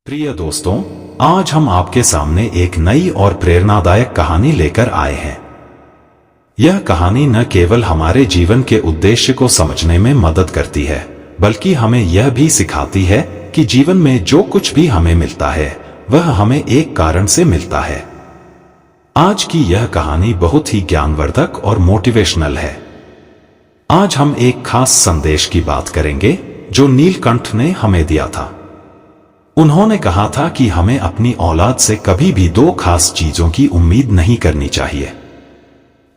प्रिय दोस्तों, आज हम आपके सामने एक नई और प्रेरणादायक कहानी लेकर आए हैं। यह कहानी न केवल हमारे जीवन के उद्देश्य को समझने में मदद करती है, बल्कि हमें यह भी सिखाती है कि जीवन में जो कुछ भी हमें मिलता है वह हमें एक कारण से मिलता है। आज की यह कहानी बहुत ही ज्ञानवर्धक और मोटिवेशनल है। आज हम एक खास संदेश की बात करेंगे जो नीलकंठ ने हमें दिया था। उन्होंने कहा था कि हमें अपनी औलाद से कभी भी दो खास चीजों की उम्मीद नहीं करनी चाहिए।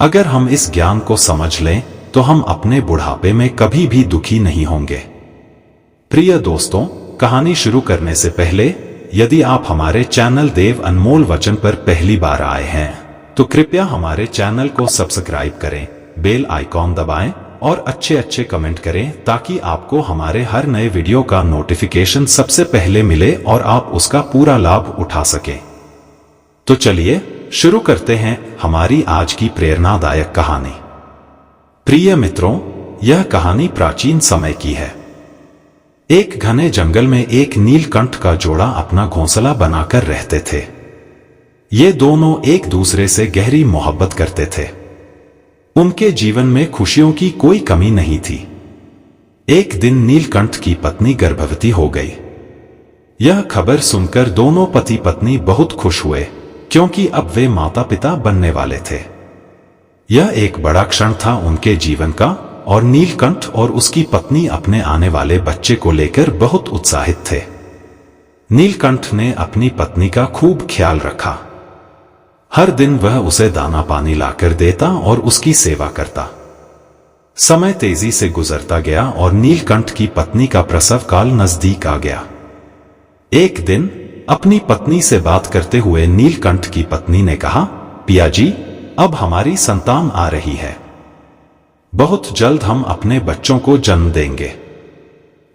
अगर हम इस ज्ञान को समझ लें तो हम अपने बुढ़ापे में कभी भी दुखी नहीं होंगे। प्रिय दोस्तों, कहानी शुरू करने से पहले यदि आप हमारे चैनल देव अनमोल वचन पर पहली बार आए हैं तो कृपया हमारे चैनल को सब्सक्राइब करें, बेल आइकॉन दबाएं और अच्छे कमेंट करें ताकि आपको हमारे हर नए वीडियो का नोटिफिकेशन सबसे पहले मिले और आप उसका पूरा लाभ उठा सकें। तो चलिए शुरू करते हैं हमारी आज की प्रेरणादायक कहानी। प्रिय मित्रों, यह कहानी प्राचीन समय की है। एक घने जंगल में एक नीलकंठ का जोड़ा अपना घोंसला बनाकर रहते थे। ये दोनों एक दूसरे से गहरी मोहब्बत करते थे। उनके जीवन में खुशियों की कोई कमी नहीं थी। एक दिन नीलकंठ की पत्नी गर्भवती हो गई। यह खबर सुनकर दोनों पति पत्नी बहुत खुश हुए, क्योंकि अब वे माता पिता बनने वाले थे। यह एक बड़ा क्षण था उनके जीवन का और नीलकंठ और उसकी पत्नी अपने आने वाले बच्चे को लेकर बहुत उत्साहित थे। नीलकंठ ने अपनी पत्नी का खूब ख्याल रखा। हर दिन वह उसे दाना पानी लाकर देता और उसकी सेवा करता। समय तेजी से गुजरता गया और नीलकंठ की पत्नी का प्रसव काल नजदीक आ गया। एक दिन अपनी पत्नी से बात करते हुए नीलकंठ की पत्नी ने कहा, पिया जी, अब हमारी संतान आ रही है। बहुत जल्द हम अपने बच्चों को जन्म देंगे।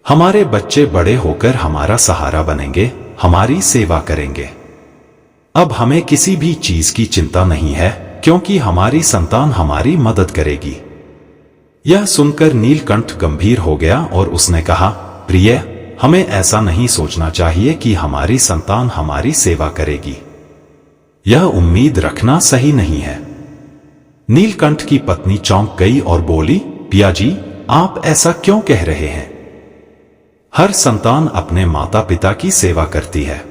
हमारे बच्चे बड़े होकर हमारा सहारा बनेंगे, हमारी सेवा करेंगे। अब हमें किसी भी चीज की चिंता नहीं है, क्योंकि हमारी संतान हमारी मदद करेगी। यह सुनकर नीलकंठ गंभीर हो गया और उसने कहा, प्रिय, हमें ऐसा नहीं सोचना चाहिए कि हमारी संतान हमारी सेवा करेगी। यह उम्मीद रखना सही नहीं है। नीलकंठ की पत्नी चौंक गई और बोली, पिया जी, आप ऐसा क्यों कह रहे हैं? हर संतान अपने माता पिता की सेवा करती है,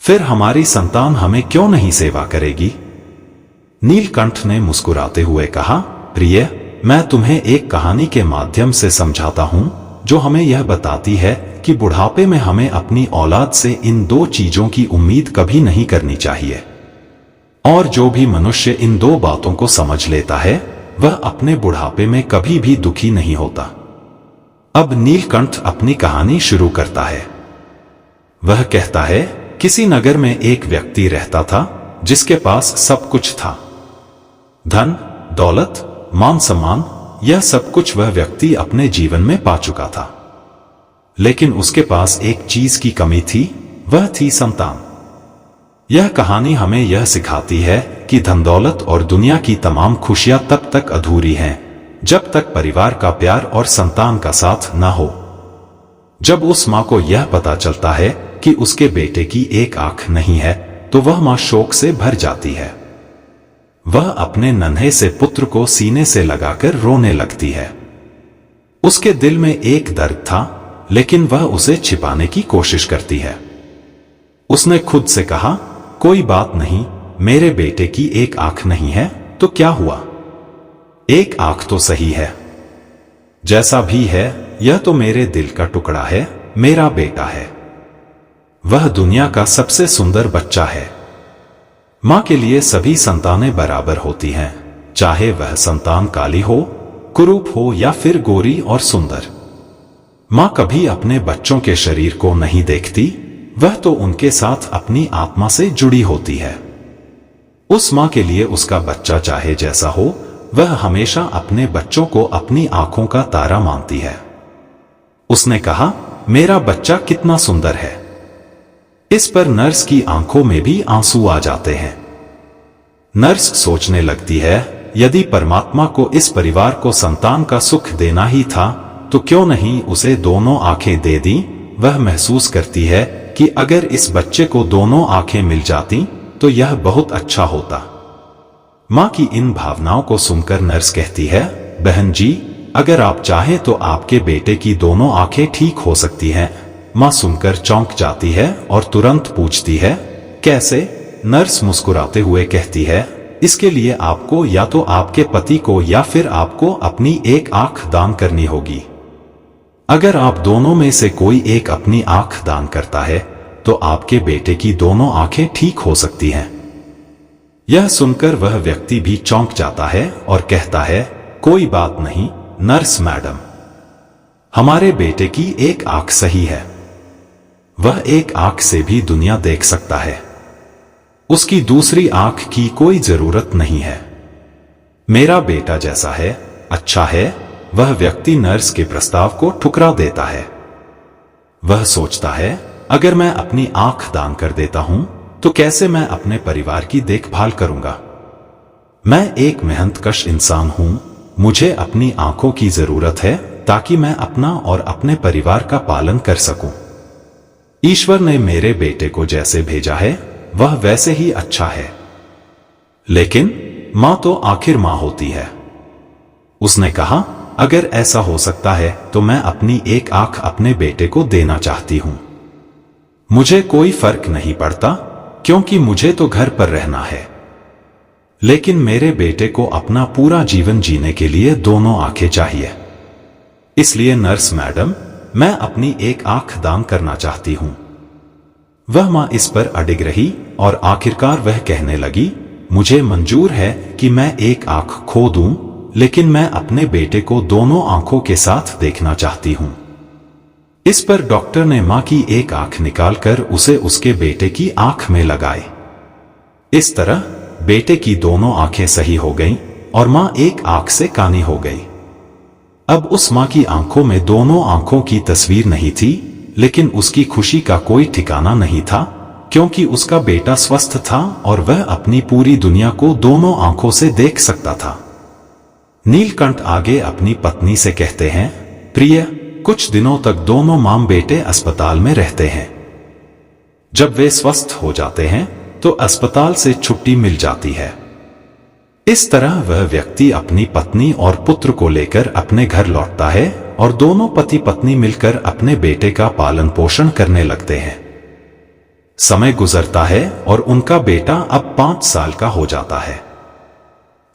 फिर हमारी संतान हमें क्यों नहीं सेवा करेगी? नीलकंठ ने मुस्कुराते हुए कहा, प्रिय, मैं तुम्हें एक कहानी के माध्यम से समझाता हूं जो हमें यह बताती है कि बुढ़ापे में हमें अपनी औलाद से इन दो चीजों की उम्मीद कभी नहीं करनी चाहिए। और जो भी मनुष्य इन दो बातों को समझ लेता है वह अपने बुढ़ापे में कभी भी दुखी नहीं होता। अब नीलकंठ अपनी कहानी शुरू करता है। वह कहता है, किसी नगर में एक व्यक्ति रहता था जिसके पास सब कुछ था। धन, दौलत, मान सम्मान, यह सब कुछ वह व्यक्ति अपने जीवन में पा चुका था। लेकिन उसके पास एक चीज की कमी थी, वह थी संतान। यह कहानी हमें यह सिखाती है कि धन दौलत और दुनिया की तमाम खुशियां तब तक अधूरी हैं जब तक परिवार का प्यार और संतान का साथ न हो। जब उस मां को यह पता चलता है कि उसके बेटे की एक आंख नहीं है तो वह मां शोक से भर जाती है। वह अपने नन्हे से पुत्र को सीने से लगाकर रोने लगती है। उसके दिल में एक दर्द था, लेकिन वह उसे छिपाने की कोशिश करती है। उसने खुद से कहा, कोई बात नहीं, मेरे बेटे की एक आंख नहीं है तो क्या हुआ? एक आंख तो सही है। जैसा भी है, यह तो मेरे दिल का टुकड़ा है, मेरा बेटा है। वह दुनिया का सबसे सुंदर बच्चा है। मां के लिए सभी संतानें बराबर होती हैं, चाहे वह संतान काली हो, कुरूप हो या फिर गोरी और सुंदर। मां कभी अपने बच्चों के शरीर को नहीं देखती, वह तो उनके साथ अपनी आत्मा से जुड़ी होती है। उस मां के लिए उसका बच्चा चाहे जैसा हो, वह हमेशा अपने बच्चों को अपनी आंखों का तारा मानती है। उसने कहा, मेरा बच्चा कितना सुंदर है। इस पर नर्स की आंखों में भी आंसू आ जाते हैं। नर्स सोचने लगती है, यदि परमात्मा को इस परिवार को संतान का सुख देना ही था तो क्यों नहीं उसे दोनों आंखें दे दी। वह महसूस करती है कि अगर इस बच्चे को दोनों आंखें मिल जाती तो यह बहुत अच्छा होता। मां की इन भावनाओं को सुनकर नर्स कहती है, बहन जी, अगर आप चाहें तो आपके बेटे की दोनों आंखें ठीक हो सकती हैं। मां सुनकर चौंक जाती है और तुरंत पूछती है, कैसे? नर्स मुस्कुराते हुए कहती है, इसके लिए आपको या तो आपके पति को या फिर आपको अपनी एक आंख दान करनी होगी। अगर आप दोनों में से कोई एक अपनी आंख दान करता है तो आपके बेटे की दोनों आंखें ठीक हो सकती हैं। यह सुनकर वह व्यक्ति भी चौंक जाता है और कहता है, कोई बात नहीं नर्स मैडम, हमारे बेटे की एक आंख सही है। वह एक आंख से भी दुनिया देख सकता है। उसकी दूसरी आंख की कोई जरूरत नहीं है। मेरा बेटा जैसा है, अच्छा है। वह व्यक्ति नर्स के प्रस्ताव को ठुकरा देता है। वह सोचता है, अगर मैं अपनी आंख दान कर देता हूं तो कैसे मैं अपने परिवार की देखभाल करूंगा? मैं एक मेहनतकश इंसान हूं, मुझे अपनी आंखों की जरूरत है ताकि मैं अपना और अपने परिवार का पालन कर सकूं। ईश्वर ने मेरे बेटे को जैसे भेजा है वह वैसे ही अच्छा है। लेकिन मां तो आखिर मां होती है। उसने कहा, अगर ऐसा हो सकता है तो मैं अपनी एक आंख अपने बेटे को देना चाहती हूं। मुझे कोई फर्क नहीं पड़ता क्योंकि मुझे तो घर पर रहना है। लेकिन मेरे बेटे को अपना पूरा जीवन जीने के लिए दोनों आंखें चाहिए। इसलिए नर्स मैडम, मैं अपनी एक आंख दान करना चाहती हूं। वह मां इस पर अडिग रही और आखिरकार वह कहने लगी, मुझे मंजूर है कि मैं एक आंख खो दूं, लेकिन मैं अपने बेटे को दोनों आंखों के साथ देखना चाहती हूं। इस पर डॉक्टर ने मां की एक आंख निकालकर उसे उसके बेटे की आंख में लगाई। इस तरह बेटे की दोनों आंखें सही हो गईं और मां एक आंख से कानी हो गई। अब उस मां की आंखों में दोनों आंखों की तस्वीर नहीं थी, लेकिन उसकी खुशी का कोई ठिकाना नहीं था क्योंकि उसका बेटा स्वस्थ था और वह अपनी पूरी दुनिया को दोनों आंखों से देख सकता था। नीलकंठ आगे अपनी पत्नी से कहते हैं, प्रिय, कुछ दिनों तक दोनों मां बेटे अस्पताल में रहते हैं। जब वे स्वस्थ हो जाते हैं तो अस्पताल से छुट्टी मिल जाती है। इस तरह वह व्यक्ति अपनी पत्नी और पुत्र को लेकर अपने घर लौटता है और दोनों पति पत्नी मिलकर अपने बेटे का पालन पोषण करने लगते हैं। समय गुजरता है और उनका बेटा अब 5 साल का हो जाता है।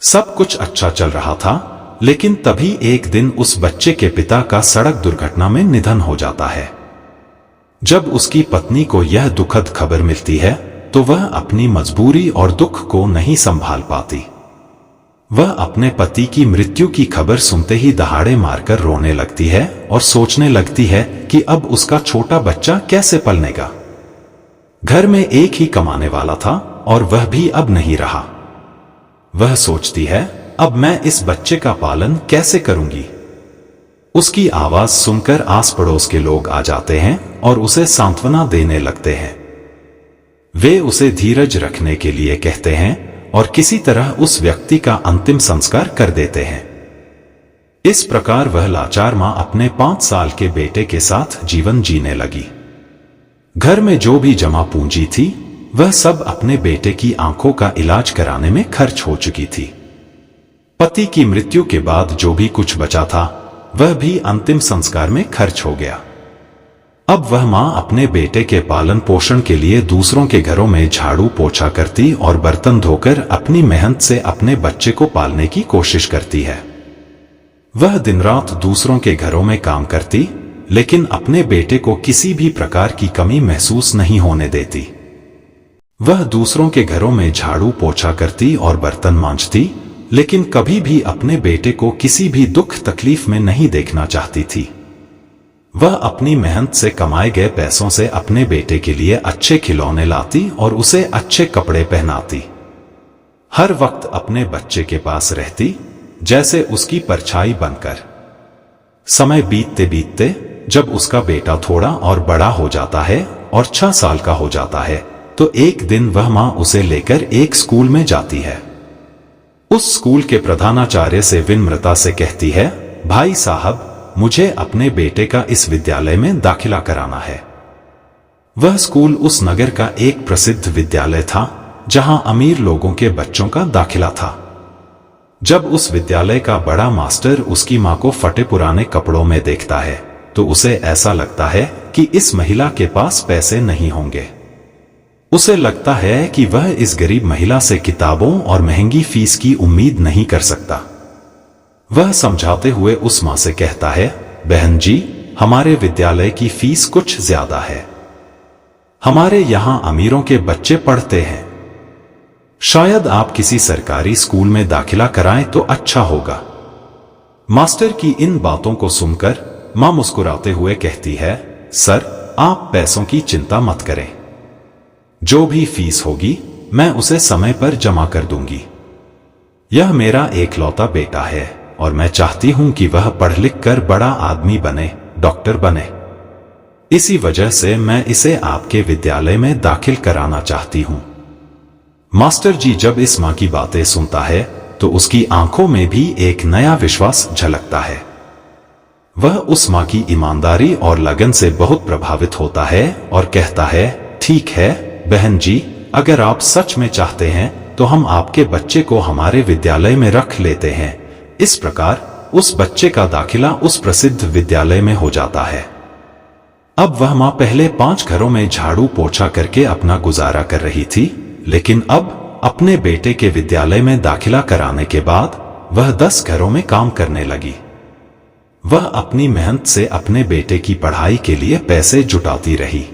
सब कुछ अच्छा चल रहा था, लेकिन तभी एक दिन उस बच्चे के पिता का सड़क दुर्घटना में निधन हो जाता है। जब उसकी पत्नी को यह दुखद खबर मिलती है तो वह अपनी मजबूरी और दुख को नहीं संभाल पाती। वह अपने पति की मृत्यु की खबर सुनते ही दहाड़े मारकर रोने लगती है और सोचने लगती है कि अब उसका छोटा बच्चा कैसे पलनेगा। घर में एक ही कमाने वाला था और वह भी अब नहीं रहा। वह सोचती है, अब मैं इस बच्चे का पालन कैसे करूंगी? उसकी आवाज सुनकर आस पड़ोस के लोग आ जाते हैं और उसे सांत्वना देने लगते हैं। वे उसे धीरज रखने के लिए कहते हैं और किसी तरह उस व्यक्ति का अंतिम संस्कार कर देते हैं। इस प्रकार वह लाचार मां अपने 5 साल के बेटे के साथ जीवन जीने लगी। घर में जो भी जमा पूंजी थी वह सब अपने बेटे की आंखों का इलाज कराने में खर्च हो चुकी थी। पति की मृत्यु के बाद जो भी कुछ बचा था वह भी अंतिम संस्कार में खर्च हो गया। अब वह मां अपने बेटे के पालन पोषण के लिए दूसरों के घरों में झाड़ू पोछा करती और बर्तन धोकर अपनी मेहनत से अपने बच्चे को पालने की कोशिश करती है। वह दिन रात दूसरों के घरों में काम करती, लेकिन अपने बेटे को किसी भी प्रकार की कमी महसूस नहीं होने देती। वह दूसरों के घरों में झाड़ू पोछा करती और बर्तन मांजती, लेकिन कभी भी अपने बेटे को किसी भी दुख तकलीफ में नहीं देखना चाहती थी। वह अपनी मेहनत से कमाए गए पैसों से अपने बेटे के लिए अच्छे खिलौने लाती और उसे अच्छे कपड़े पहनाती। हर वक्त अपने बच्चे के पास रहती, जैसे उसकी परछाई बनकर। समय बीतते बीतते जब उसका बेटा थोड़ा और बड़ा हो जाता है और 6 साल का हो जाता है तो एक दिन वह मां उसे लेकर एक स्कूल में जाती है। उस स्कूल के प्रधानाचार्य से विनम्रता से कहती है, भाई साहब, मुझे अपने बेटे का इस विद्यालय में दाखिला कराना है। वह स्कूल उस नगर का एक प्रसिद्ध विद्यालय था जहां अमीर लोगों के बच्चों का दाखिला था। जब उस विद्यालय का बड़ा मास्टर उसकी मां को फटे पुराने कपड़ों में देखता है तो उसे ऐसा लगता है कि इस महिला के पास पैसे नहीं होंगे। उसे लगता है कि वह इस गरीब महिला से किताबों और महंगी फीस की उम्मीद नहीं कर सकता। वह समझाते हुए उस मां से कहता है, बहन जी, हमारे विद्यालय की फीस कुछ ज्यादा है। हमारे यहां अमीरों के बच्चे पढ़ते हैं। शायद आप किसी सरकारी स्कूल में दाखिला कराएं तो अच्छा होगा। मास्टर की इन बातों को सुनकर मां मुस्कुराते हुए कहती है, सर, आप पैसों की चिंता मत करें। जो भी फीस होगी मैं उसे समय पर जमा कर दूंगी। यह मेरा एकलौता बेटा है और मैं चाहती हूं कि वह पढ़ लिख कर बड़ा आदमी बने, डॉक्टर बने। इसी वजह से मैं इसे आपके विद्यालय में दाखिल कराना चाहती हूं। मास्टर जी जब इस मां की बातें सुनता है तो उसकी आंखों में भी एक नया विश्वास झलकता है। वह उस मां की ईमानदारी और लगन से बहुत प्रभावित होता है और कहता है, ठीक है बहन जी, अगर आप सच में चाहते हैं तो हम आपके बच्चे को हमारे विद्यालय में रख लेते हैं। इस प्रकार उस बच्चे का दाखिला उस प्रसिद्ध विद्यालय में हो जाता है। अब वह मां पहले 5 घरों में झाड़ू पोछा करके अपना गुजारा कर रही थी, लेकिन अब अपने बेटे के विद्यालय में दाखिला कराने के बाद वह 10 घरों में काम करने लगी। वह अपनी मेहनत से अपने बेटे की पढ़ाई के लिए पैसे जुटाती रही।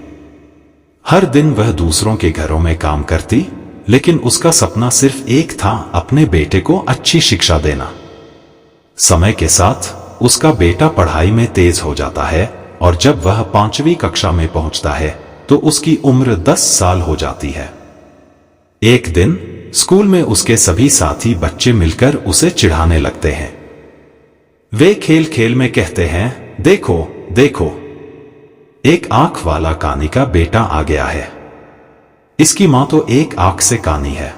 हर दिन वह दूसरों के घरों में काम करती, लेकिन उसका सपना सिर्फ एक था, अपने बेटे को अच्छी शिक्षा देना। समय के साथ उसका बेटा पढ़ाई में तेज हो जाता है और जब वह 5वीं कक्षा में पहुंचता है तो उसकी उम्र 10 साल हो जाती है। एक दिन स्कूल में उसके सभी साथी बच्चे मिलकर उसे चिढ़ाने लगते हैं। वे खेल खेल में कहते हैं, देखो देखो, एक आंख वाला कानी का बेटा आ गया है। इसकी मां तो एक आंख से कानी है।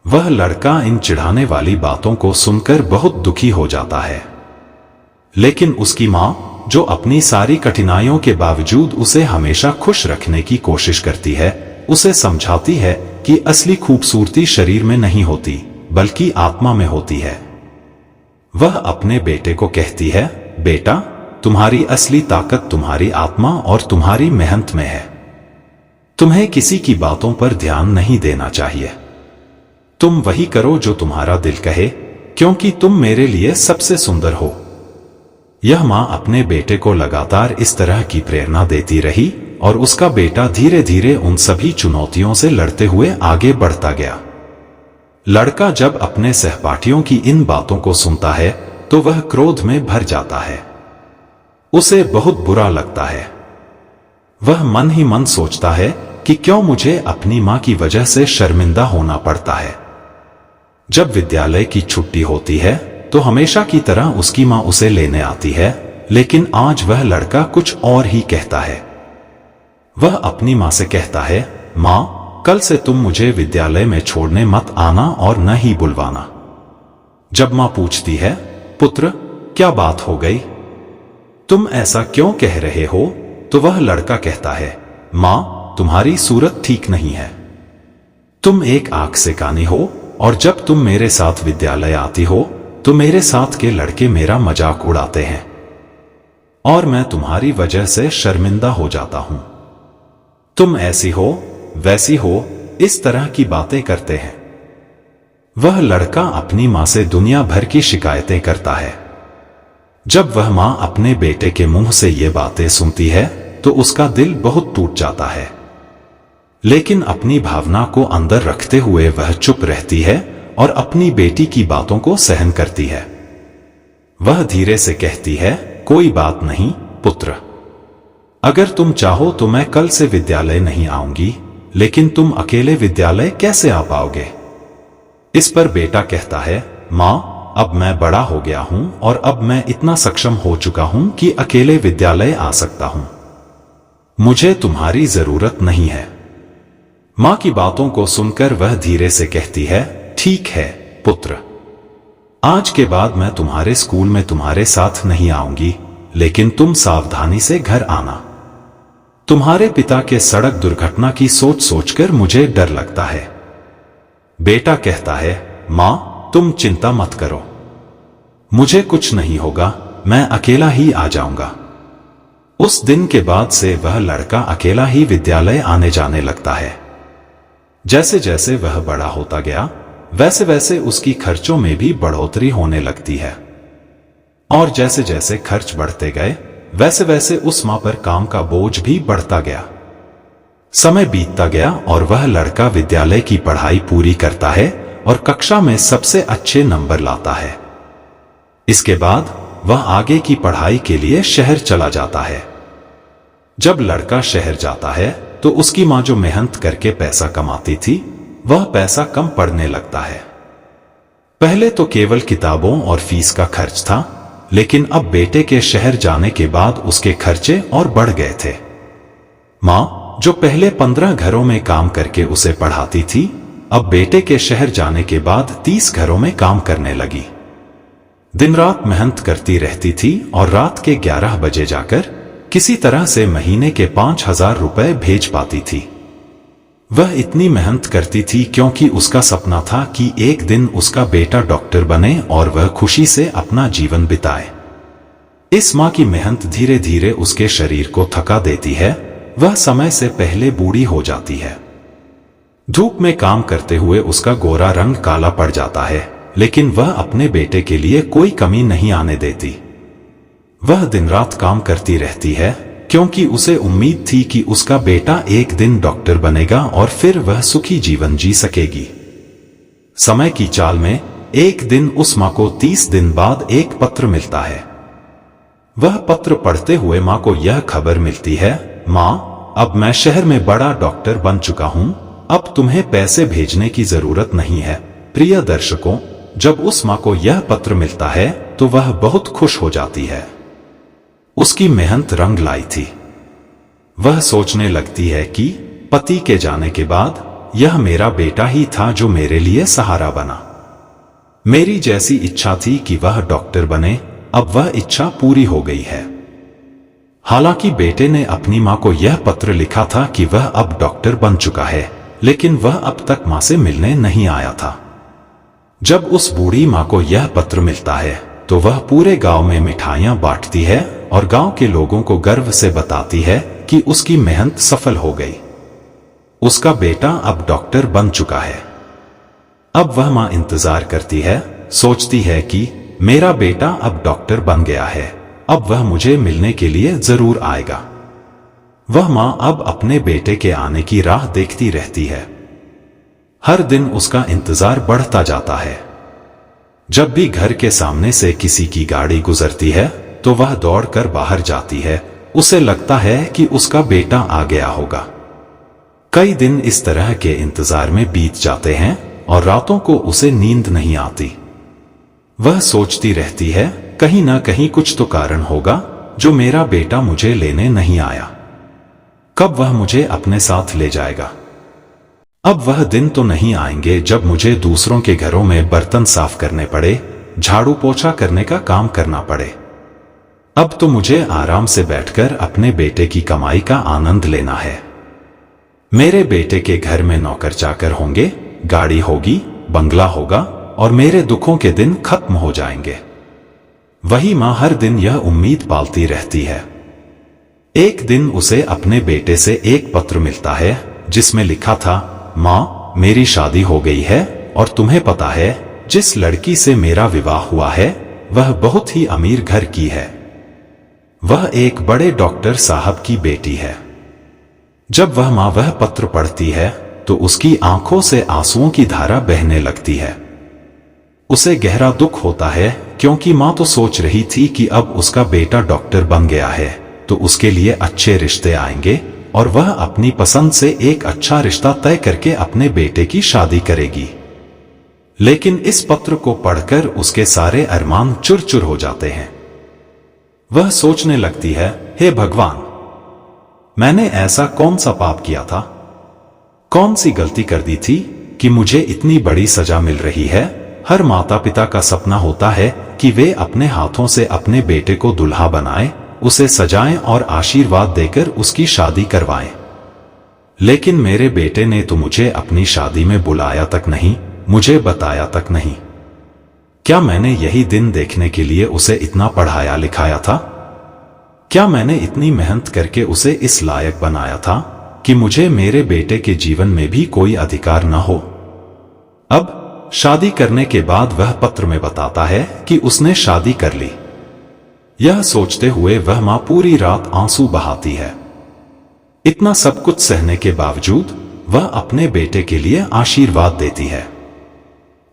वह लड़का इन चिढ़ाने वाली बातों को सुनकर बहुत दुखी हो जाता है, लेकिन उसकी मां, जो अपनी सारी कठिनाइयों के बावजूद उसे हमेशा खुश रखने की कोशिश करती है, उसे समझाती है कि असली खूबसूरती शरीर में नहीं होती बल्कि आत्मा में होती है। वह अपने बेटे को कहती है, बेटा, तुम्हारी असली ताकत तुम्हारी आत्मा और तुम्हारी मेहनत में है। तुम्हें किसी की बातों पर ध्यान नहीं देना चाहिए। तुम वही करो जो तुम्हारा दिल कहे, क्योंकि तुम मेरे लिए सबसे सुंदर हो। यह मां अपने बेटे को लगातार इस तरह की प्रेरणा देती रही और उसका बेटा धीरे धीरे उन सभी चुनौतियों से लड़ते हुए आगे बढ़ता गया। लड़का जब अपने सहपाठियों की इन बातों को सुनता है तो वह क्रोध में भर जाता है। उसे बहुत बुरा लगता है। वह मन ही मन सोचता है कि क्यों मुझे अपनी मां की वजह से शर्मिंदा होना पड़ता है। जब विद्यालय की छुट्टी होती है तो हमेशा की तरह उसकी मां उसे लेने आती है, लेकिन आज वह लड़का कुछ और ही कहता है। वह अपनी मां से कहता है, मां, कल से तुम मुझे विद्यालय में छोड़ने मत आना और न ही बुलवाना। जब मां पूछती है, पुत्र, क्या बात हो गई? तुम ऐसा क्यों कह रहे हो? तो वह लड़का कहता है, मां, तुम्हारी सूरत ठीक नहीं है। तुम एक आंख से कानी हो और जब तुम मेरे साथ विद्यालय आती हो तो मेरे साथ के लड़के मेरा मजाक उड़ाते हैं और मैं तुम्हारी वजह से शर्मिंदा हो जाता हूं। तुम ऐसी हो, वैसी हो, इस तरह की बातें करते हैं। वह लड़का अपनी मां से दुनिया भर की शिकायतें करता है। जब वह मां अपने बेटे के मुंह से ये बातें सुनती है तो उसका दिल बहुत टूट जाता है, लेकिन अपनी भावना को अंदर रखते हुए वह चुप रहती है और अपनी बेटी की बातों को सहन करती है। वह धीरे से कहती है, कोई बात नहीं पुत्र, अगर तुम चाहो तो मैं कल से विद्यालय नहीं आऊंगी, लेकिन तुम अकेले विद्यालय कैसे आ पाओगे? इस पर बेटा कहता है, मां, अब मैं बड़ा हो गया हूं और अब मैं इतना सक्षम हो चुका हूं कि अकेले विद्यालय आ सकता हूं। मुझे तुम्हारी जरूरत नहीं है। मां की बातों को सुनकर वह धीरे से कहती है, ठीक है पुत्र, आज के बाद मैं तुम्हारे स्कूल में तुम्हारे साथ नहीं आऊंगी, लेकिन तुम सावधानी से घर आना। तुम्हारे पिता के सड़क दुर्घटना की सोच सोचकर मुझे डर लगता है। बेटा कहता है, मां, तुम चिंता मत करो, मुझे कुछ नहीं होगा, मैं अकेला ही आ जाऊंगा। उस दिन के बाद से वह लड़का अकेला ही विद्यालय आने जाने लगता है। जैसे जैसे वह बड़ा होता गया, वैसे वैसे उसकी खर्चों में भी बढ़ोतरी होने लगती है। और जैसे जैसे खर्च बढ़ते गए, वैसे वैसे उस मां पर काम का बोझ भी बढ़ता गया। समय बीतता गया और वह लड़का विद्यालय की पढ़ाई पूरी करता है और कक्षा में सबसे अच्छे नंबर लाता है। इसके बाद वह आगे की पढ़ाई के लिए शहर चला जाता है। जब लड़का शहर जाता है तो उसकी मां जो मेहनत करके पैसा कमाती थी, वह पैसा कम पड़ने लगता है। पहले तो केवल किताबों और फीस का खर्च था, लेकिन अब बेटे के शहर जाने के बाद उसके खर्चे और बढ़ गए थे। मां, जो पहले 15 घरों में काम करके उसे पढ़ाती थी, अब बेटे के शहर जाने के बाद 30 घरों में काम करने लगी। दिन रात मेहनत करती रहती थी और रात के 11 बजे जाकर किसी तरह से महीने के 5000 रुपए भेज पाती थी। वह इतनी मेहनत करती थी क्योंकि उसका सपना था कि एक दिन उसका बेटा डॉक्टर बने और वह खुशी से अपना जीवन बिताए। इस मां की मेहनत धीरे धीरे उसके शरीर को थका देती है। वह समय से पहले बूढ़ी हो जाती है। धूप में काम करते हुए उसका गोरा रंग काला पड़ जाता है, लेकिन वह अपने बेटे के लिए कोई कमी नहीं आने देती। वह दिन रात काम करती रहती है क्योंकि उसे उम्मीद थी कि उसका बेटा एक दिन डॉक्टर बनेगा और फिर वह सुखी जीवन जी सकेगी। समय की चाल में एक दिन उस मां को 30 दिन बाद एक पत्र मिलता है। वह पत्र पढ़ते हुए मां को यह खबर मिलती है, मां, अब मैं शहर में बड़ा डॉक्टर बन चुका हूं, अब तुम्हें पैसे भेजने की जरूरत नहीं है। प्रिय दर्शकों, जब उस मां को यह पत्र मिलता है तो वह बहुत खुश हो जाती है। उसकी मेहनत रंग लाई थी। वह सोचने लगती है कि पति के जाने के बाद यह मेरा बेटा ही था जो मेरे लिए सहारा बना। मेरी जैसी इच्छा थी कि वह डॉक्टर बने, अब वह इच्छा पूरी हो गई है। हालांकि बेटे ने अपनी मां को यह पत्र लिखा था कि वह अब डॉक्टर बन चुका है, लेकिन वह अब तक मां से मिलने नहीं आया था। जब उस बूढ़ी मां को यह पत्र मिलता है तो वह पूरे गांव में मिठाइयां बांटती है और गांव के लोगों को गर्व से बताती है कि उसकी मेहनत सफल हो गई। उसका बेटा अब डॉक्टर बन चुका है। अब वह मां इंतजार करती है, सोचती है कि मेरा बेटा अब डॉक्टर बन गया है, अब वह मुझे मिलने के लिए जरूर आएगा। वह मां अब अपने बेटे के आने की राह देखती रहती है। हर दिन उसका इंतजार बढ़ता जाता है। जब भी घर के सामने से किसी की गाड़ी गुजरती है तो वह दौड़कर बाहर जाती है। उसे लगता है कि उसका बेटा आ गया होगा। कई दिन इस तरह के इंतजार में बीत जाते हैं और रातों को उसे नींद नहीं आती। वह सोचती रहती है, कहीं ना कहीं कुछ तो कारण होगा जो मेरा बेटा मुझे लेने नहीं आया। कब वह मुझे अपने साथ ले जाएगा? अब वह दिन तो नहीं आएंगे जब मुझे दूसरों के घरों में बर्तन साफ करने पड़े, झाड़ू पोछा करने का काम करना पड़े। अब तो मुझे आराम से बैठकर अपने बेटे की कमाई का आनंद लेना है। मेरे बेटे के घर में नौकर चाकर होंगे, गाड़ी होगी, बंगला होगा और मेरे दुखों के दिन खत्म हो जाएंगे। वही मां हर दिन यह उम्मीद पालती रहती है। एक दिन उसे अपने बेटे से एक पत्र मिलता है जिसमें लिखा था, मां, मेरी शादी हो गई है और तुम्हें पता है जिस लड़की से मेरा विवाह हुआ है वह बहुत ही अमीर घर की है। वह एक बड़े डॉक्टर साहब की बेटी है। जब वह मां वह पत्र पढ़ती है तो उसकी आंखों से आंसुओं की धारा बहने लगती है। उसे गहरा दुख होता है क्योंकि मां तो सोच रही थी कि अब उसका बेटा डॉक्टर बन गया है तो उसके लिए अच्छे रिश्ते आएंगे और वह अपनी पसंद से एक अच्छा रिश्ता तय करके अपने बेटे की शादी करेगी। लेकिन इस पत्र को पढ़कर उसके सारे अरमान चुर चुर हो जाते हैं। वह सोचने लगती है, हे भगवान, मैंने ऐसा कौन सा पाप किया था, कौन सी गलती कर दी थी कि मुझे इतनी बड़ी सजा मिल रही है। हर माता पिता का सपना होता है कि वे अपने हाथों से अपने बेटे को दुल्हा बनाए उसे सजाएं और आशीर्वाद देकर उसकी शादी करवाएं। लेकिन मेरे बेटे ने तो मुझे अपनी शादी में बुलाया तक नहीं, मुझे बताया तक नहीं। क्या मैंने यही दिन देखने के लिए उसे इतना पढ़ाया लिखाया था? क्या मैंने इतनी मेहनत करके उसे इस लायक बनाया था कि मुझे मेरे बेटे के जीवन में भी कोई अधिकार न हो? अब शादी करने के बाद वह पत्र में बताता है कि उसने शादी कर ली। यह सोचते हुए वह मां पूरी रात आंसू बहाती है। इतना सब कुछ सहने के बावजूद वह अपने बेटे के लिए आशीर्वाद देती है।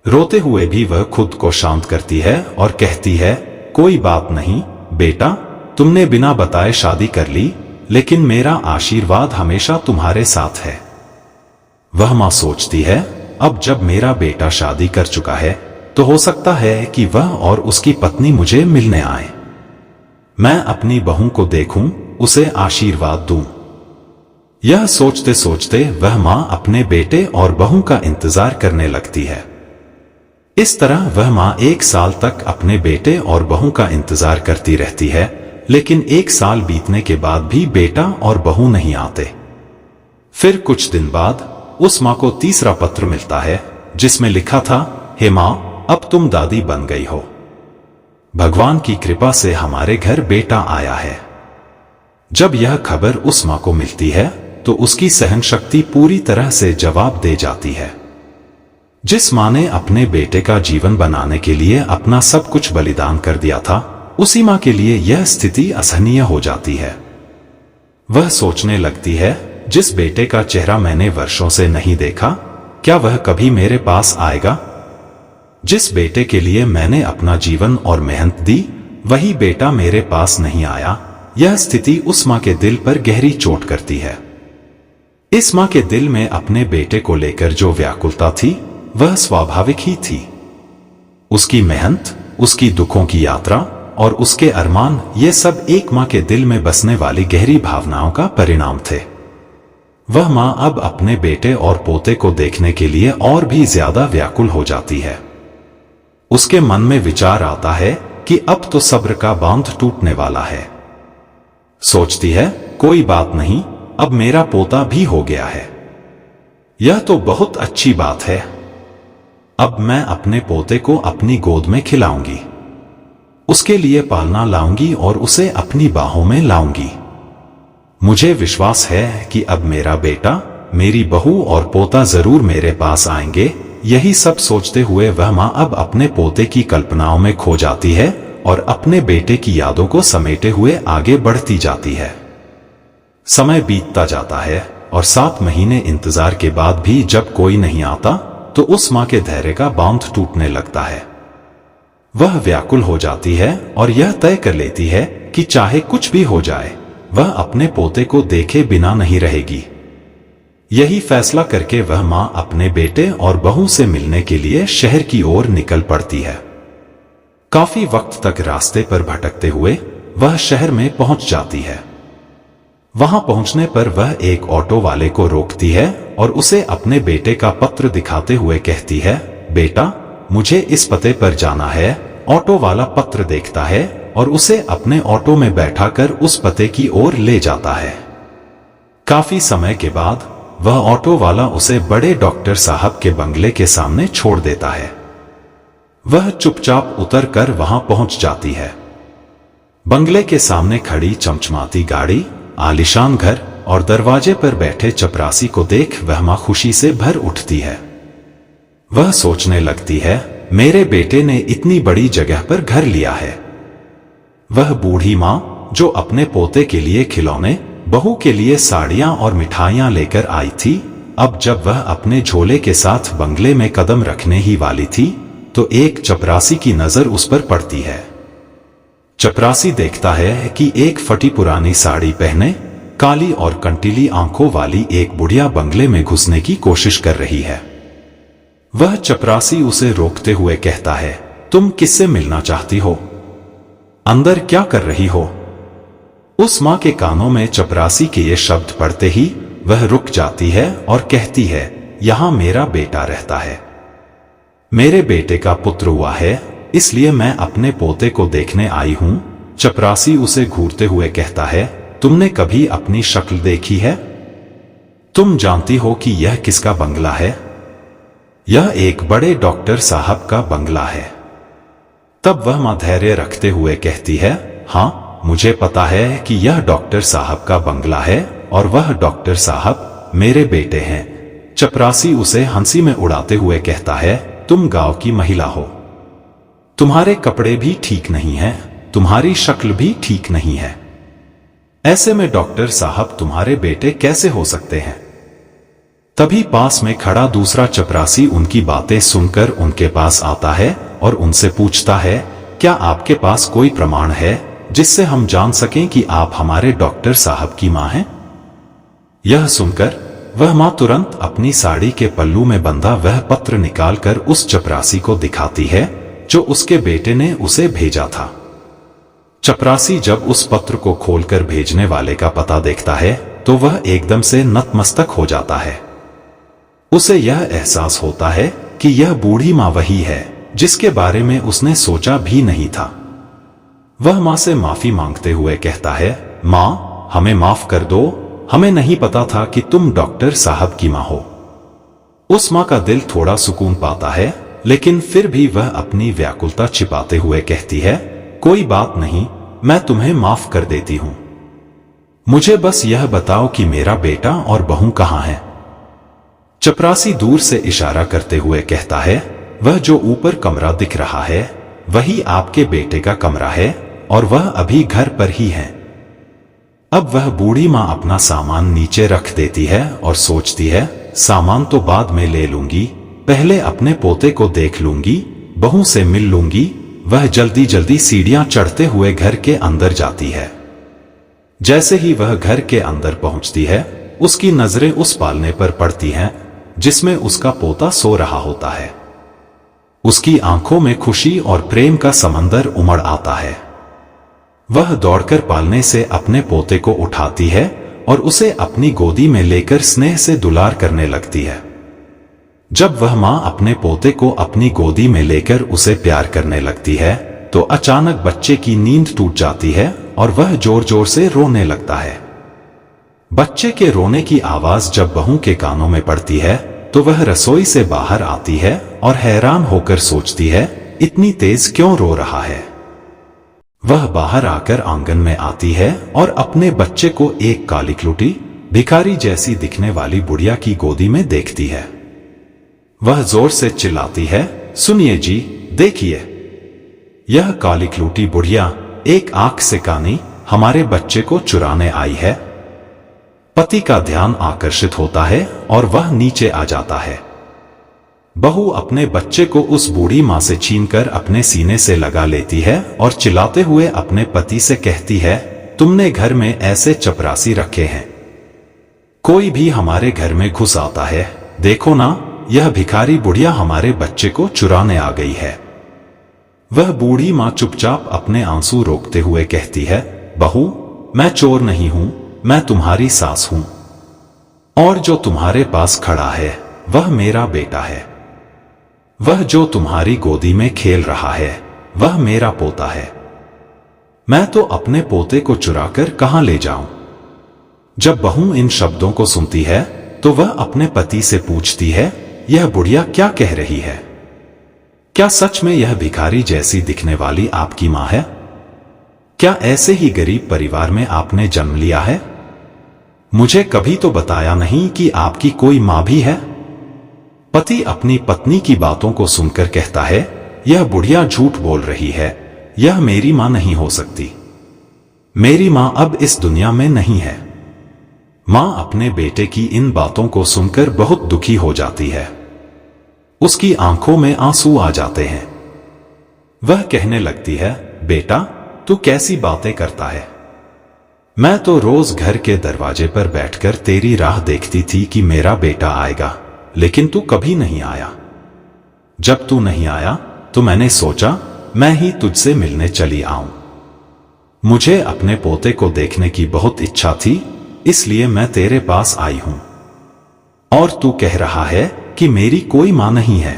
रोते हुए भी वह खुद को शांत करती है और कहती है, कोई बात नहीं बेटा, तुमने बिना बताए शादी कर ली, लेकिन मेरा आशीर्वाद हमेशा तुम्हारे साथ है। वह मां सोचती है, अब जब मेरा बेटा शादी कर चुका है तो हो सकता है कि वह और उसकी पत्नी मुझे मिलने आए। मैं अपनी बहू को देखूं, उसे आशीर्वाद दूं। यह सोचते सोचते वह मां अपने बेटे और बहू का इंतजार करने लगती है। इस तरह वह मां 1 साल तक अपने बेटे और बहू का इंतजार करती रहती है, लेकिन 1 साल बीतने के बाद भी बेटा और बहू नहीं आते। फिर कुछ दिन बाद उस मां को तीसरा पत्र मिलता है, जिसमें लिखा था, हे मां, अब तुम दादी बन गई हो। भगवान की कृपा से हमारे घर बेटा आया है। जब यह खबर उस मां को मिलती है तो उसकी सहन शक्ति पूरी तरह से जवाब दे जाती है। जिस मां ने अपने बेटे का जीवन बनाने के लिए अपना सब कुछ बलिदान कर दिया था, उसी मां के लिए यह स्थिति असहनीय हो जाती है। वह सोचने लगती है, जिस बेटे का चेहरा मैंने वर्षों से नहीं देखा, क्या वह कभी मेरे पास आएगा? जिस बेटे के लिए मैंने अपना जीवन और मेहनत दी, वही बेटा मेरे पास नहीं आया। यह स्थिति उस मां के दिल पर गहरी चोट करती है। इस मां के दिल में अपने बेटे को लेकर जो व्याकुलता थी, वह स्वाभाविक ही थी। उसकी मेहनत, उसकी दुखों की यात्रा और उसके अरमान, ये सब एक मां के दिल में बसने वाली गहरी भावनाओं का परिणाम थे। वह मां अब अपने बेटे और पोते को देखने के लिए और भी ज्यादा व्याकुल हो जाती है। उसके मन में विचार आता है कि अब तो सब्र का बांध टूटने वाला है। सोचती है, कोई बात नहीं, अब मेरा पोता भी हो गया है। यह तो बहुत अच्छी बात है। अब मैं अपने पोते को अपनी गोद में खिलाऊंगी, उसके लिए पालना लाऊंगी और उसे अपनी बाहों में लाऊंगी। मुझे विश्वास है कि अब मेरा बेटा, मेरी बहू और पोता जरूर मेरे पास आएंगे। यही सब सोचते हुए वह मां अब अपने पोते की कल्पनाओं में खो जाती है और अपने बेटे की यादों को समेटे हुए आगे बढ़ती जाती है। समय बीतता जाता है और 7 महीने इंतजार के बाद भी जब कोई नहीं आता तो उस मां के धैर्य का बांध टूटने लगता है। वह व्याकुल हो जाती है और यह तय कर लेती है कि चाहे कुछ भी हो जाए, वह अपने पोते को देखे बिना नहीं रहेगी। यही फैसला करके वह मां अपने बेटे और बहू से मिलने के लिए शहर की ओर निकल पड़ती है। काफी वक्त तक रास्ते पर भटकते हुए वह शहर में पहुंच जाती है। वहां पहुंचने पर वह एक ऑटो वाले को रोकती है और उसे अपने बेटे का पत्र दिखाते हुए कहती है, बेटा, मुझे इस पते पर जाना है। ऑटो वाला पत्र देखता है और उसे अपने ऑटो में बैठाकर उस पते की ओर ले जाता है। काफी समय के बाद वह ऑटो वाला उसे बड़े डॉक्टर साहब के बंगले के सामने छोड़ देता है। वह चुपचाप उतरकर वहां पहुंच जाती है। बंगले के सामने खड़ी चमचमाती गाड़ी, आलीशान घर और दरवाजे पर बैठे चपरासी को देख वह मां खुशी से भर उठती है। वह सोचने लगती है, मेरे बेटे ने इतनी बड़ी जगह पर घर लिया है। वह बूढ़ी मां जो अपने पोते के लिए खिलौने, बहू के लिए साड़ियां और मिठाइयां लेकर आई थी, अब जब वह अपने झोले के साथ बंगले में कदम रखने ही वाली थी तो एक चपरासी की नजर उस पर पड़ती है। चपरासी देखता है कि एक फटी पुरानी साड़ी पहने, काली और कंटीली आंखों वाली एक बुढ़िया बंगले में घुसने की कोशिश कर रही है। वह चपरासी उसे रोकते हुए कहता है, तुम किससे मिलना चाहती हो? अंदर क्या कर रही हो? उस मां के कानों में चपरासी के ये शब्द पड़ते ही वह रुक जाती है और कहती है, यहां मेरा बेटा रहता है। मेरे बेटे का पुत्र हुआ है, इसलिए मैं अपने पोते को देखने आई हूं। चपरासी उसे घूरते हुए कहता है, तुमने कभी अपनी शक्ल देखी है? तुम जानती हो कि यह किसका बंगला है? यह एक बड़े डॉक्टर साहब का बंगला है। तब वह मां धैर्य रखते हुए कहती है, हाँ, मुझे पता है कि यह डॉक्टर साहब का बंगला है और वह डॉक्टर साहब मेरे बेटे हैं। चपरासी उसे हंसी में उड़ाते हुए कहता है, तुम गांव की महिला हो, तुम्हारे कपड़े भी ठीक नहीं हैं, तुम्हारी शक्ल भी ठीक नहीं है, ऐसे में डॉक्टर साहब तुम्हारे बेटे कैसे हो सकते हैं? तभी पास में खड़ा दूसरा चपरासी उनकी बातें सुनकर उनके पास आता है और उनसे पूछता है, क्या आपके पास कोई प्रमाण है जिससे हम जान सकें कि आप हमारे डॉक्टर साहब की मां हैं? यह सुनकर वह मां तुरंत अपनी साड़ी के पल्लू में बंधा वह पत्र निकालकर उस चपरासी को दिखाती है जो उसके बेटे ने उसे भेजा था। चपरासी जब उस पत्र को खोलकर भेजने वाले का पता देखता है तो वह एकदम से नतमस्तक हो जाता है। उसे यह एहसास होता है कि यह बूढ़ी मां वही है जिसके बारे में उसने सोचा भी नहीं था। वह मां से माफी मांगते हुए कहता है, मां, हमें माफ कर दो, हमें नहीं पता था कि तुम डॉक्टर साहब की मां हो। उस मां का दिल थोड़ा सुकून पाता है, लेकिन फिर भी वह अपनी व्याकुलता छिपाते हुए कहती है, कोई बात नहीं, मैं तुम्हें माफ कर देती हूं। मुझे बस यह बताओ कि मेरा बेटा और बहू कहां है? चपरासी दूर से इशारा करते हुए कहता है, वह जो ऊपर कमरा दिख रहा है वही आपके बेटे का कमरा है और वह अभी घर पर ही है। अब वह बूढ़ी मां अपना सामान नीचे रख देती है और सोचती है, सामान तो बाद में ले लूंगी, पहले अपने पोते को देख लूंगी, बहू से मिल लूंगी। वह जल्दी जल्दी सीढ़ियां चढ़ते हुए घर के अंदर जाती है। जैसे ही वह घर के अंदर पहुंचती है, उसकी नजरें उस पालने पर पड़ती हैं जिसमें उसका पोता सो रहा होता है। उसकी आंखों में खुशी और प्रेम का समंदर उमड़ आता है। वह दौड़कर पालने से अपने पोते को उठाती है और उसे अपनी गोदी में लेकर स्नेह से दुलार करने लगती है। जब वह मां अपने पोते को अपनी गोदी में लेकर उसे प्यार करने लगती है तो अचानक बच्चे की नींद टूट जाती है और वह जोर जोर से रोने लगता है। बच्चे के रोने की आवाज जब बहू के कानों में पड़ती है तो वह रसोई से बाहर आती है और हैरान होकर सोचती है, इतनी तेज क्यों रो रहा है? वह बाहर आकर आंगन में आती है और अपने बच्चे को एक कालीक्लूटी, भिखारी जैसी दिखने वाली बुढ़िया की गोदी में देखती है। वह जोर से चिल्लाती है, सुनिए जी, देखिए, यह कालीक्लूटी बुढ़िया एक आंख से कानी हमारे बच्चे को चुराने आई है। पति का ध्यान आकर्षित होता है और वह नीचे आ जाता है। बहू अपने बच्चे को उस बूढ़ी मां से छीनकर अपने सीने से लगा लेती है और चिल्लाते हुए अपने पति से कहती है, तुमने घर में ऐसे चपरासी रखे हैं, कोई भी हमारे घर में घुस आता है, देखो ना, यह भिखारी बुढ़िया हमारे बच्चे को चुराने आ गई है। वह बूढ़ी मां चुपचाप अपने आंसू रोकते हुए कहती है, बहू, मैं चोर नहीं हूं, मैं तुम्हारी सास हूं, और जो तुम्हारे पास खड़ा है वह मेरा बेटा है। वह जो तुम्हारी गोदी में खेल रहा है वह मेरा पोता है। मैं तो अपने पोते को चुराकर कहां ले जाऊं? जब बहू इन शब्दों को सुनती है तो वह अपने पति से पूछती है, यह बुढ़िया क्या कह रही है? क्या सच में यह भिखारी जैसी दिखने वाली आपकी मां है? क्या ऐसे ही गरीब परिवार में आपने जन्म लिया है? मुझे कभी तो बताया नहीं कि आपकी कोई मां भी है। पति अपनी पत्नी की बातों को सुनकर कहता है, यह बुढ़िया झूठ बोल रही है, यह मेरी मां नहीं हो सकती। मेरी मां अब इस दुनिया में नहीं है। मां अपने बेटे की इन बातों को सुनकर बहुत दुखी हो जाती है। उसकी आंखों में आंसू आ जाते हैं। वह कहने लगती है, बेटा, तू कैसी बातें करता है? मैं तो रोज घर के दरवाजे पर बैठकर तेरी राह देखती थी कि मेरा बेटा आएगा, लेकिन तू कभी नहीं आया। जब तू नहीं आया तो मैंने सोचा मैं ही तुझसे मिलने चली आऊं। मुझे अपने पोते को देखने की बहुत इच्छा थी, इसलिए मैं तेरे पास आई हूं। और तू कह रहा है कि मेरी कोई मां नहीं है।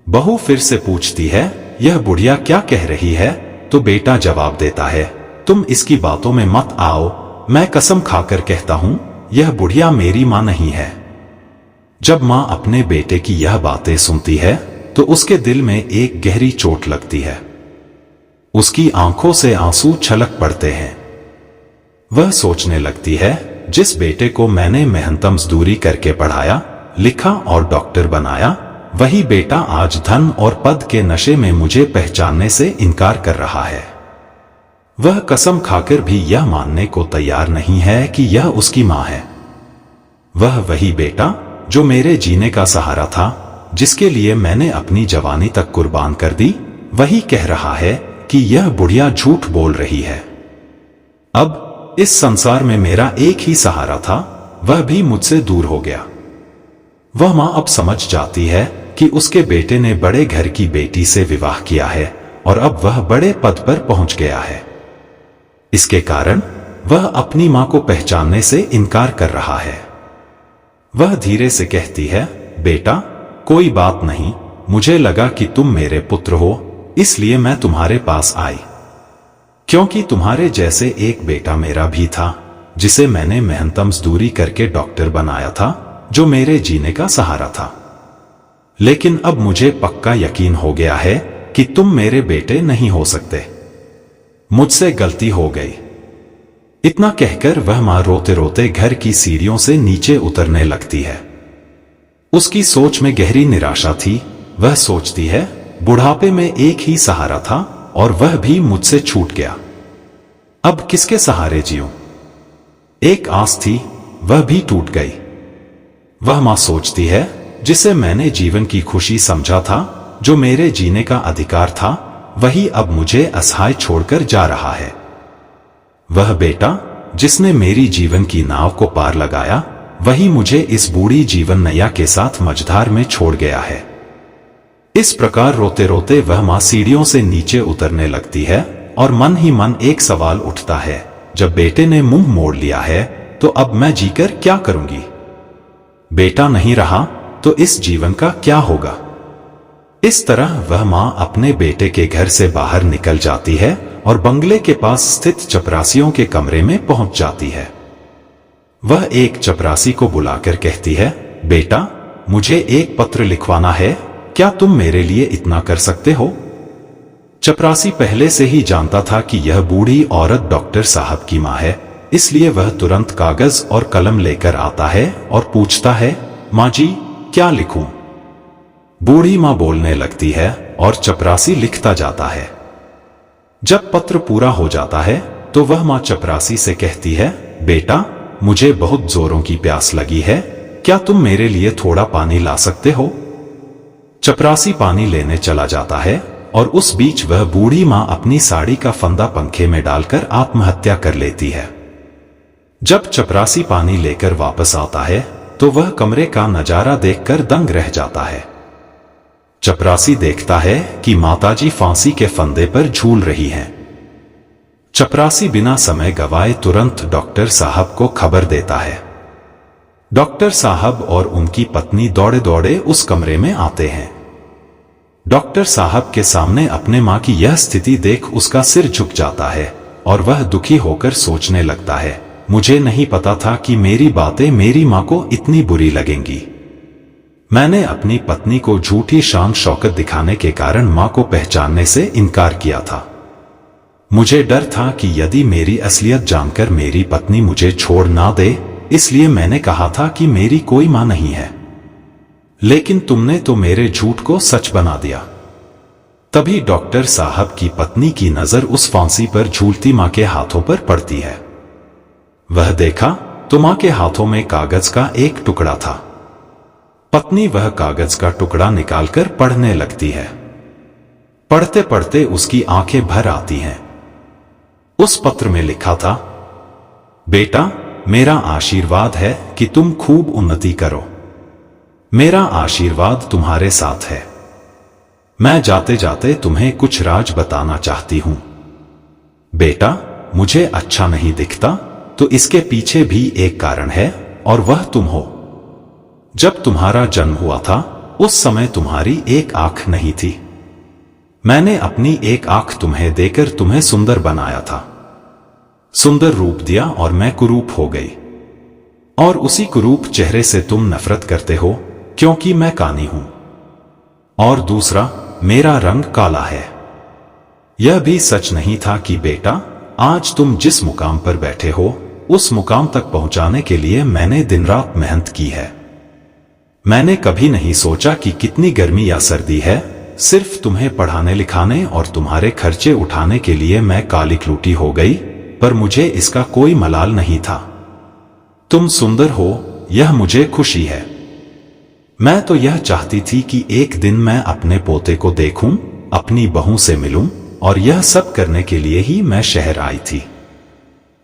बहू फिर से पूछती है, यह बुढ़िया क्या कह रही है? तो बेटा जवाब देता है, तुम इसकी बातों में मत आओ, मैं कसम खाकर कहता हूं यह बुढ़िया मेरी मां नहीं है। जब मां अपने बेटे की यह बातें सुनती है तो उसके दिल में एक गहरी चोट लगती है। उसकी आंखों से आंसू छलक पड़ते हैं। वह सोचने लगती है, जिस बेटे को मैंने मेहनत मजदूरी करके पढ़ाया, लिखा और डॉक्टर बनाया, वही बेटा आज धन और पद के नशे में मुझे पहचानने से इनकार कर रहा है। वह कसम खाकर भी यह मानने को तैयार नहीं है कि यह उसकी मां है। वह वही बेटा जो मेरे जीने का सहारा था, जिसके लिए मैंने अपनी जवानी तक कुर्बान कर दी, वही कह रहा है कि यह बुढ़िया झूठ बोल रही है। अब इस संसार में मेरा एक ही सहारा था, वह भी मुझसे दूर हो गया। वह मां अब समझ जाती है कि उसके बेटे ने बड़े घर की बेटी से विवाह किया है और अब वह बड़े पद पर पहुंच गया है। इसके कारण वह अपनी मां को पहचानने से इनकार कर रहा है। वह धीरे से कहती है, बेटा कोई बात नहीं, मुझे लगा कि तुम मेरे पुत्र हो, इसलिए मैं तुम्हारे पास आई। क्योंकि तुम्हारे जैसे एक बेटा मेरा भी था, जिसे मैंने मेहनत मजदूरी करके डॉक्टर बनाया था, जो मेरे जीने का सहारा था। लेकिन अब मुझे पक्का यकीन हो गया है कि तुम मेरे बेटे नहीं हो सकते। मुझसे गलती हो गई। इतना कहकर वह मां रोते रोते घर की सीढ़ियों से नीचे उतरने लगती है। उसकी सोच में गहरी निराशा थी। वह सोचती है, बुढ़ापे में एक ही सहारा था और वह भी मुझसे छूट गया। अब किसके सहारे जीऊं? एक आस थी, वह भी टूट गई। वह मां सोचती है, जिसे मैंने जीवन की खुशी समझा था, जो मेरे जीने का अधिकार था, वही अब मुझे असहाय छोड़कर जा रहा है। वह बेटा जिसने मेरी जीवन की नाव को पार लगाया, वही मुझे इस बूढ़ी जीवन नैया के साथ मझधार में छोड़ गया है। इस प्रकार रोते रोते वह मां सीढ़ियों से नीचे उतरने लगती है और मन ही मन एक सवाल उठता है, जब बेटे ने मुंह मोड़ लिया है तो अब मैं जीकर क्या करूंगी? बेटा नहीं रहा तो इस जीवन का क्या होगा? इस तरह वह मां अपने बेटे के घर से बाहर निकल जाती है और बंगले के पास स्थित चपरासियों के कमरे में पहुंच जाती है। वह एक चपरासी को बुलाकर कहती है, बेटा मुझे एक पत्र लिखवाना है, क्या तुम मेरे लिए इतना कर सकते हो? चपरासी पहले से ही जानता था कि यह बूढ़ी औरत डॉक्टर साहब की मां है, इसलिए वह तुरंत कागज और कलम लेकर आता है और पूछता है, मां जी क्या लिखूं? बूढ़ी मां बोलने लगती है और चपरासी लिखता जाता है। जब पत्र पूरा हो जाता है तो वह मां चपरासी से कहती है, बेटा मुझे बहुत जोरों की प्यास लगी है, क्या तुम मेरे लिए थोड़ा पानी ला सकते हो? चपरासी पानी लेने चला जाता है और उस बीच वह बूढ़ी मां अपनी साड़ी का फंदा पंखे में डालकर आत्महत्या कर लेती है। जब चपरासी पानी लेकर वापस आता है तो वह कमरे का नजारा देखकर दंग रह जाता है। चपरासी देखता है कि माताजी फांसी के फंदे पर झूल रही हैं। चपरासी बिना समय गवाए तुरंत डॉक्टर साहब को खबर देता है। डॉक्टर साहब और उनकी पत्नी दौड़े दौड़े उस कमरे में आते हैं। डॉक्टर साहब के सामने अपने मां की यह स्थिति देख उसका सिर झुक जाता है और वह दुखी होकर सोचने लगता है, मुझे नहीं पता था कि मेरी बातें मेरी मां को इतनी बुरी लगेंगी। मैंने अपनी पत्नी को झूठी शान शौकत दिखाने के कारण मां को पहचानने से इनकार किया था। मुझे डर था कि यदि मेरी असलियत जानकर मेरी पत्नी मुझे छोड़ ना दे, इसलिए मैंने कहा था कि मेरी कोई मां नहीं है। लेकिन तुमने तो मेरे झूठ को सच बना दिया। तभी डॉक्टर साहब की पत्नी की नजर उस फांसी पर झूलती मां के हाथों पर पड़ती है। वह देखा तो मां के हाथों में कागज का एक टुकड़ा था। पत्नी वह कागज का टुकड़ा निकालकर पढ़ने लगती है। पढ़ते पढ़ते उसकी आंखें भर आती हैं। उस पत्र में लिखा था, बेटा मेरा आशीर्वाद है कि तुम खूब उन्नति करो। मेरा आशीर्वाद तुम्हारे साथ है। मैं जाते जाते तुम्हें कुछ राज बताना चाहती हूं। बेटा मुझे अच्छा नहीं दिखता तो इसके पीछे भी एक कारण है और वह तुम हो। जब तुम्हारा जन्म हुआ था उस समय तुम्हारी एक आंख नहीं थी। मैंने अपनी एक आंख तुम्हें देकर तुम्हें सुंदर बनाया था, सुंदर रूप दिया और मैं कुरूप हो गई। और उसी कुरूप चेहरे से तुम नफरत करते हो क्योंकि मैं कानी हूं। और दूसरा, मेरा रंग काला है। यह भी सच नहीं था कि बेटा, आज तुम जिस मुकाम पर बैठे हो उस मुकाम तक पहुंचाने के लिए मैंने दिन रात मेहनत की है। मैंने कभी नहीं सोचा कि कितनी गर्मी या सर्दी है। सिर्फ तुम्हें पढ़ाने लिखाने और तुम्हारे खर्चे उठाने के लिए मैं काली क्लूटी हो गई, पर मुझे इसका कोई मलाल नहीं था। तुम सुंदर हो, यह मुझे खुशी है। मैं तो यह चाहती थी कि एक दिन मैं अपने पोते को देखूं, अपनी बहू से मिलूं, और यह सब करने के लिए ही मैं शहर आई थी।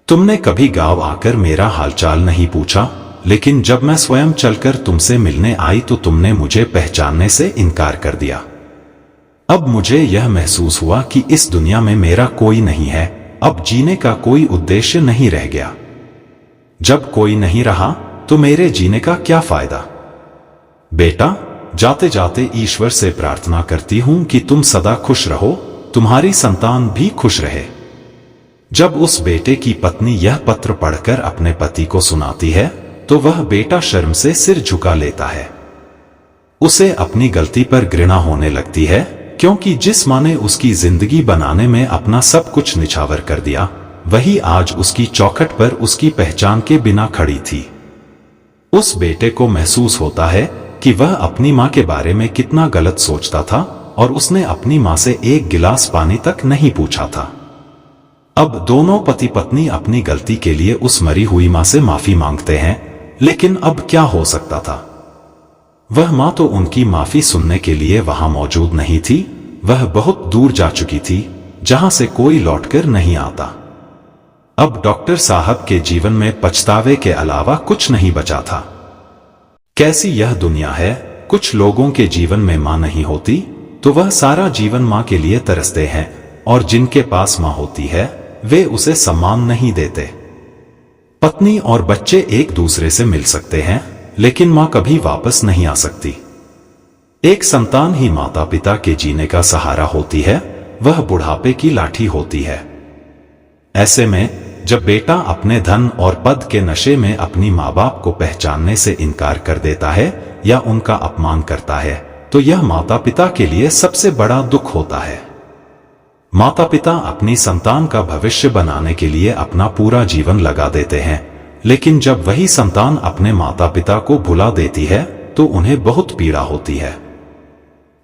तुमने कभी गांव आकर मेरा हालचाल नहीं पूछा, लेकिन जब मैं स्वयं चलकर तुमसे मिलने आई तो तुमने मुझे पहचानने से इनकार कर दिया। अब मुझे यह महसूस हुआ कि इस दुनिया में मेरा कोई नहीं है, अब जीने का कोई उद्देश्य नहीं रह गया। जब कोई नहीं रहा तो मेरे जीने का क्या फायदा। बेटा, जाते जाते ईश्वर से प्रार्थना करती हूं कि तुम सदा खुश रहो, तुम्हारी संतान भी खुश रहे। जब उस बेटे की पत्नी यह पत्र पढ़कर अपने पति को सुनाती है तो वह बेटा शर्म से सिर झुका लेता है। उसे अपनी गलती पर घृणा होने लगती है, क्योंकि जिस माँ ने उसकी जिंदगी बनाने में अपना सब कुछ निछावर कर दिया, वही आज उसकी चौखट पर उसकी पहचान के बिना खड़ी थी। उस बेटे को महसूस होता है कि वह अपनी माँ के बारे में कितना गलत सोचता था और उसने अपनी माँ से एक गिलास पानी तक नहीं पूछा था। अब दोनों पति पत्नी अपनी गलती के लिए उस मरी हुई माँ से माफी मांगते हैं, लेकिन अब क्या हो सकता था। वह माँ तो उनकी माफी सुनने के लिए वहां मौजूद नहीं थी। वह बहुत दूर जा चुकी थी, जहां से कोई लौटकर नहीं आता। अब डॉक्टर साहब के जीवन में पछतावे के अलावा कुछ नहीं बचा था। कैसी यह दुनिया है, कुछ लोगों के जीवन में मां नहीं होती तो वह सारा जीवन मां के लिए तरसते हैं, और जिनके पास मां होती है वे उसे सम्मान नहीं देते। पत्नी और बच्चे एक दूसरे से मिल सकते हैं, लेकिन मां कभी वापस नहीं आ सकती। एक संतान ही माता पिता के जीने का सहारा होती है, वह बुढ़ापे की लाठी होती है। ऐसे में जब बेटा अपने धन और पद के नशे में अपनी माँ बाप को पहचानने से इनकार कर देता है या उनका अपमान करता है, तो यह माता पिता के लिए सबसे बड़ा दुख होता है। माता पिता अपनी संतान का भविष्य बनाने के लिए अपना पूरा जीवन लगा देते हैं, लेकिन जब वही संतान अपने माता पिता को भुला देती है तो उन्हें बहुत पीड़ा होती है।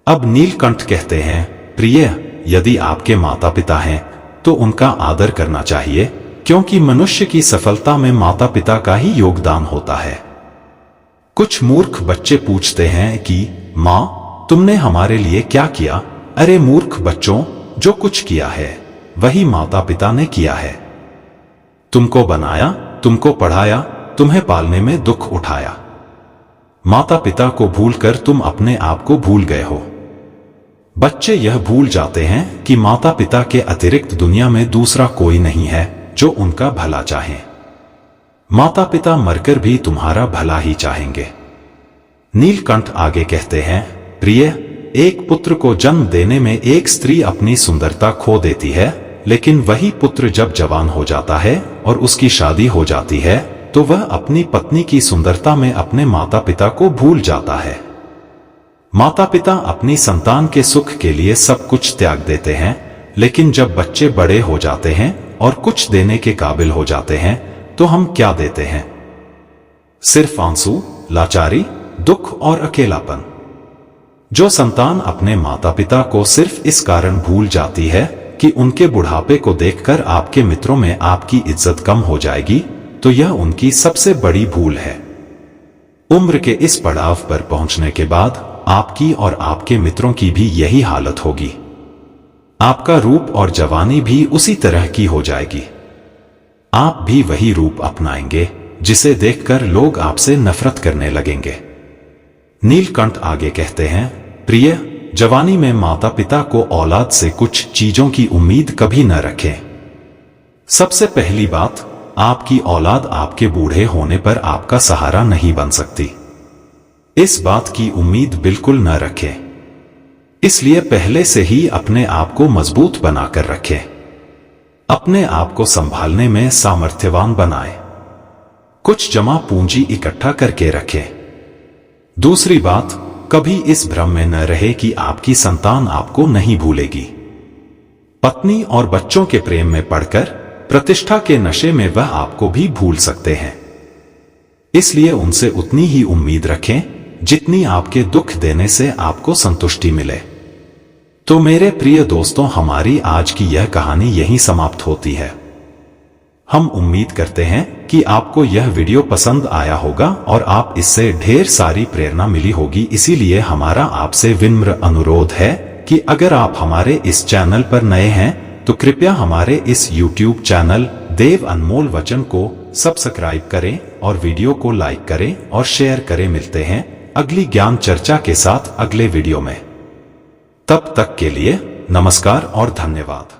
अब नीलकंठ कहते हैं, प्रिय, यदि आपके माता पिता हैं तो उनका आदर करना चाहिए, क्योंकि मनुष्य की सफलता में माता पिता का ही योगदान होता है। कुछ मूर्ख बच्चे पूछते हैं कि माँ, तुमने हमारे लिए क्या किया? अरे मूर्ख बच्चों, जो कुछ किया है वही माता पिता ने किया है। तुमको बनाया, तुमको पढ़ाया, तुम्हें पालने में दुख उठाया। माता पिता को भूलकर तुम अपने आप को भूल गए हो। बच्चे यह भूल जाते हैं कि माता पिता के अतिरिक्त दुनिया में दूसरा कोई नहीं है जो उनका भला चाहे। माता पिता मरकर भी तुम्हारा भला ही चाहेंगे। नीलकंठ आगे कहते हैं, प्रिय, एक पुत्र को जन्म देने में एक स्त्री अपनी सुंदरता खो देती है, लेकिन वही पुत्र जब जवान हो जाता है और उसकी शादी हो जाती है तो वह अपनी पत्नी की सुंदरता में अपने माता पिता को भूल जाता है। माता पिता अपनी संतान के सुख के लिए सब कुछ त्याग देते हैं, लेकिन जब बच्चे बड़े हो जाते हैं और कुछ देने के काबिल हो जाते हैं तो हम क्या देते हैं? सिर्फ आंसू, लाचारी, दुख और अकेलापन। जो संतान अपने माता पिता को सिर्फ इस कारण भूल जाती है कि उनके बुढ़ापे को देखकर आपके मित्रों में आपकी इज्जत कम हो जाएगी, तो यह उनकी सबसे बड़ी भूल है। उम्र के इस पड़ाव पर पहुंचने के बाद आपकी और आपके मित्रों की भी यही हालत होगी। आपका रूप और जवानी भी उसी तरह की हो जाएगी। आप भी वही रूप अपनाएंगे जिसे देखकर लोग आपसे नफरत करने लगेंगे। नीलकंठ आगे कहते हैं, प्रिय, जवानी में माता पिता को औलाद से कुछ चीजों की उम्मीद कभी न रखें। सबसे पहली बात, आपकी औलाद आपके बूढ़े होने पर आपका सहारा नहीं बन सकती। इस बात की उम्मीद बिल्कुल न रखें। इसलिए पहले से ही अपने आप को मजबूत बनाकर रखें। अपने आप को संभालने में सामर्थ्यवान बनाएं। कुछ जमा पूंजी इकट्ठा करके रखें। दूसरी बात, कभी इस भ्रम में न रहे कि आपकी संतान आपको नहीं भूलेगी। पत्नी और बच्चों के प्रेम में पड़कर प्रतिष्ठा के नशे में वह आपको भी भूल सकते हैं। इसलिए उनसे उतनी ही उम्मीद रखें जितनी आपके दुख देने से आपको संतुष्टि मिले। तो मेरे प्रिय दोस्तों, हमारी आज की यह कहानी यहीं समाप्त होती है। हम उम्मीद करते हैं कि आपको यह वीडियो पसंद आया होगा और आप इससे ढेर सारी प्रेरणा मिली होगी। इसीलिए हमारा आपसे विनम्र अनुरोध है कि अगर आप हमारे इस चैनल पर नए हैं तो कृपया हमारे इस YouTube चैनल देव अनमोल वचन को सब्सक्राइब करें और वीडियो को लाइक करें और शेयर करें। मिलते हैं अगली ज्ञान चर्चा के साथ अगले वीडियो में। तब तक के लिए नमस्कार और धन्यवाद।